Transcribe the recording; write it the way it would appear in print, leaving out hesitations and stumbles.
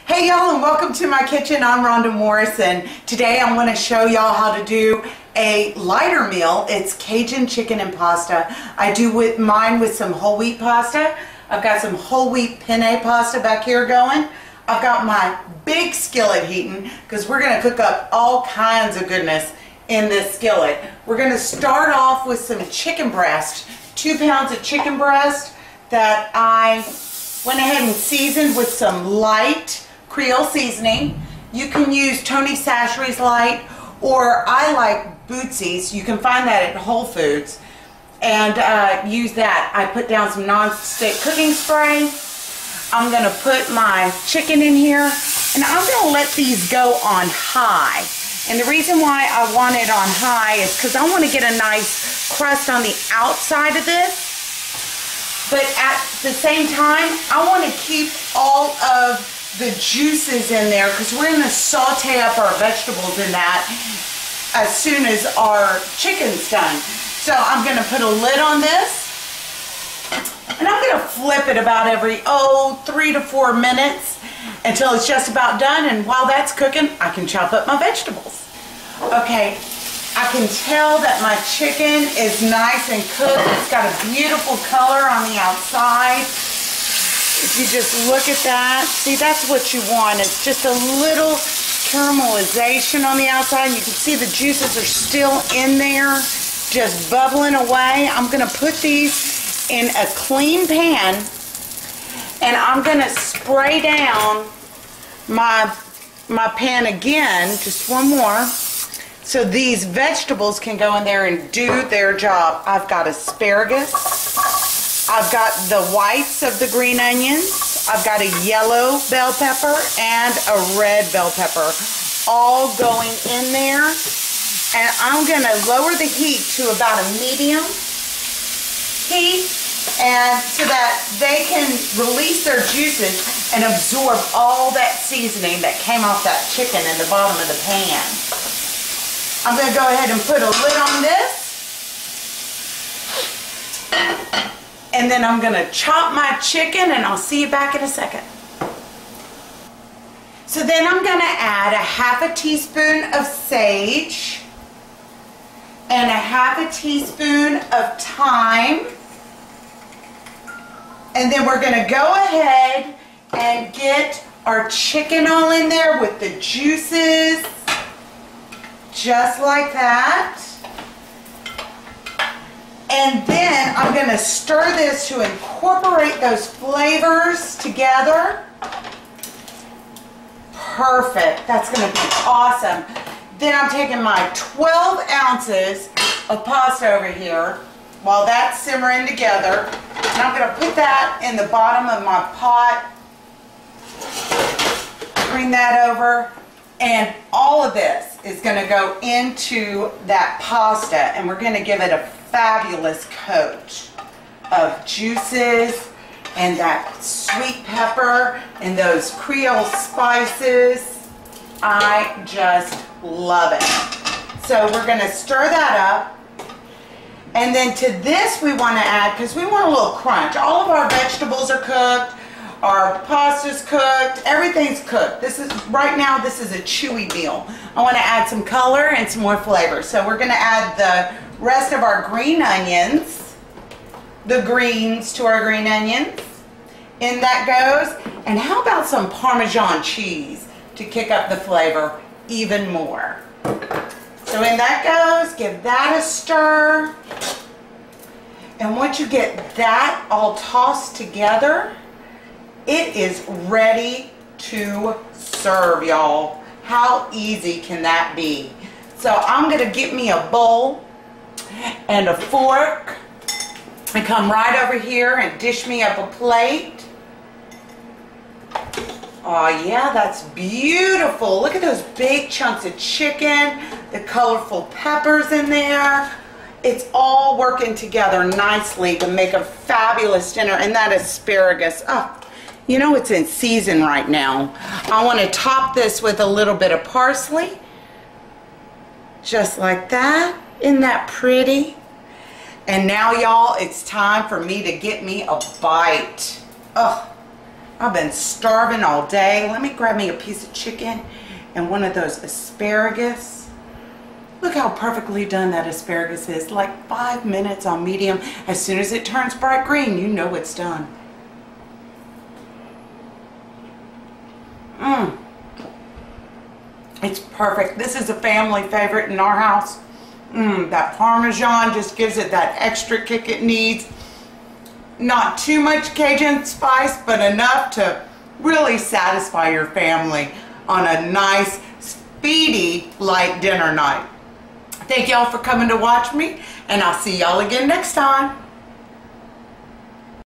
Hey y'all, and welcome to my kitchen. I'm Rhonda Morrison. Today I'm going to show y'all how to do a lighter meal. It's Cajun chicken and pasta. I do mine with some whole wheat pasta. I've got some whole wheat penne pasta back here going. I've got my big skillet heating because we're going to cook up all kinds of goodness in this skillet. We're going to start off with some chicken breast, 2 pounds of chicken breast that I went ahead and seasoned with some light Creole seasoning. You can use Tony Chachere's light, or I like Bootsy's. You can find that at Whole Foods, and use that. I put down some non-stick cooking spray. I'm going to put my chicken in here, and I'm going to let these go on high. And the reason why I want it on high is because I want to get a nice crust on the outside of this. But at the same time, I want to keep all of the juices in there because we're going to saute up our vegetables in that as soon as our chicken's done. So I'm going to put a lid on this, and I'm going to flip it about every 3 to 4 minutes until it's just about done. And while that's cooking, I can chop up my vegetables. Okay, I can tell that my chicken is nice and cooked. It's got a beautiful color on the outside. If you just look at that, see, that's what you want. It's just a little caramelization on the outside. And you can see the juices are still in there, just bubbling away. I'm going to put these in a clean pan, and I'm going to spray down my pan again, just one more, so these vegetables can go in there and do their job. I've got asparagus. I've got the whites of the green onions. I've got a yellow bell pepper and a red bell pepper, all going in there. And I'm going to lower the heat to about a medium heat, and so that they can release their juices and absorb all that seasoning that came off that chicken in the bottom of the pan. I'm going to go ahead and put a lid on this. And then I'm going to chop my chicken, and I'll see you back in a second. So then I'm going to add a ½ teaspoon of sage and a ½ teaspoon of thyme. And then we're going to go ahead and get our chicken all in there with the juices, just like that. And then I'm going to stir this to incorporate those flavors together. Perfect. That's going to be awesome. Then I'm taking my 12 ounces of pasta over here while that's simmering together. And I'm going to put that in the bottom of my pot. Bring that over. And all of this is going to go into that pasta, and we're going to give it a fabulous coat of juices and that sweet pepper and those Creole spices. I just love it. So we're going to stir that up. And then to this we want to add, because we want a little crunch. All of our vegetables are cooked. Our pasta's cooked. Everything's cooked. Right now this is a chewy meal. I want to add some color and some more flavor. So we're going to add the rest of our green onions, the greens to our green onions. In that goes. And how about some Parmesan cheese to kick up the flavor even more? So in that goes. Give that a stir. And once you get that all tossed together, it is ready to serve, y'all. How easy can that be? So I'm going to get me a bowl and a fork and come right over here and dish me up a plate. Oh yeah, that's beautiful. Look at those big chunks of chicken, the colorful peppers in there. It's all working together nicely to make a fabulous dinner. And that asparagus, oh, you know it's in season right now. I want to top this with a little bit of parsley. Just like that. Isn't that pretty? And now, y'all, it's time for me to get me a bite. Oh, I've been starving all day. Let me grab me a piece of chicken and one of those asparagus. Look how perfectly done that asparagus is. Like 5 minutes on medium. As soon as it turns bright green, you know it's done. It's perfect. This is a family favorite in our house. That Parmesan just gives it that extra kick it needs. Not too much Cajun spice, but enough to really satisfy your family on a nice, speedy, light dinner night. Thank y'all for coming to watch me, and I'll see y'all again next time.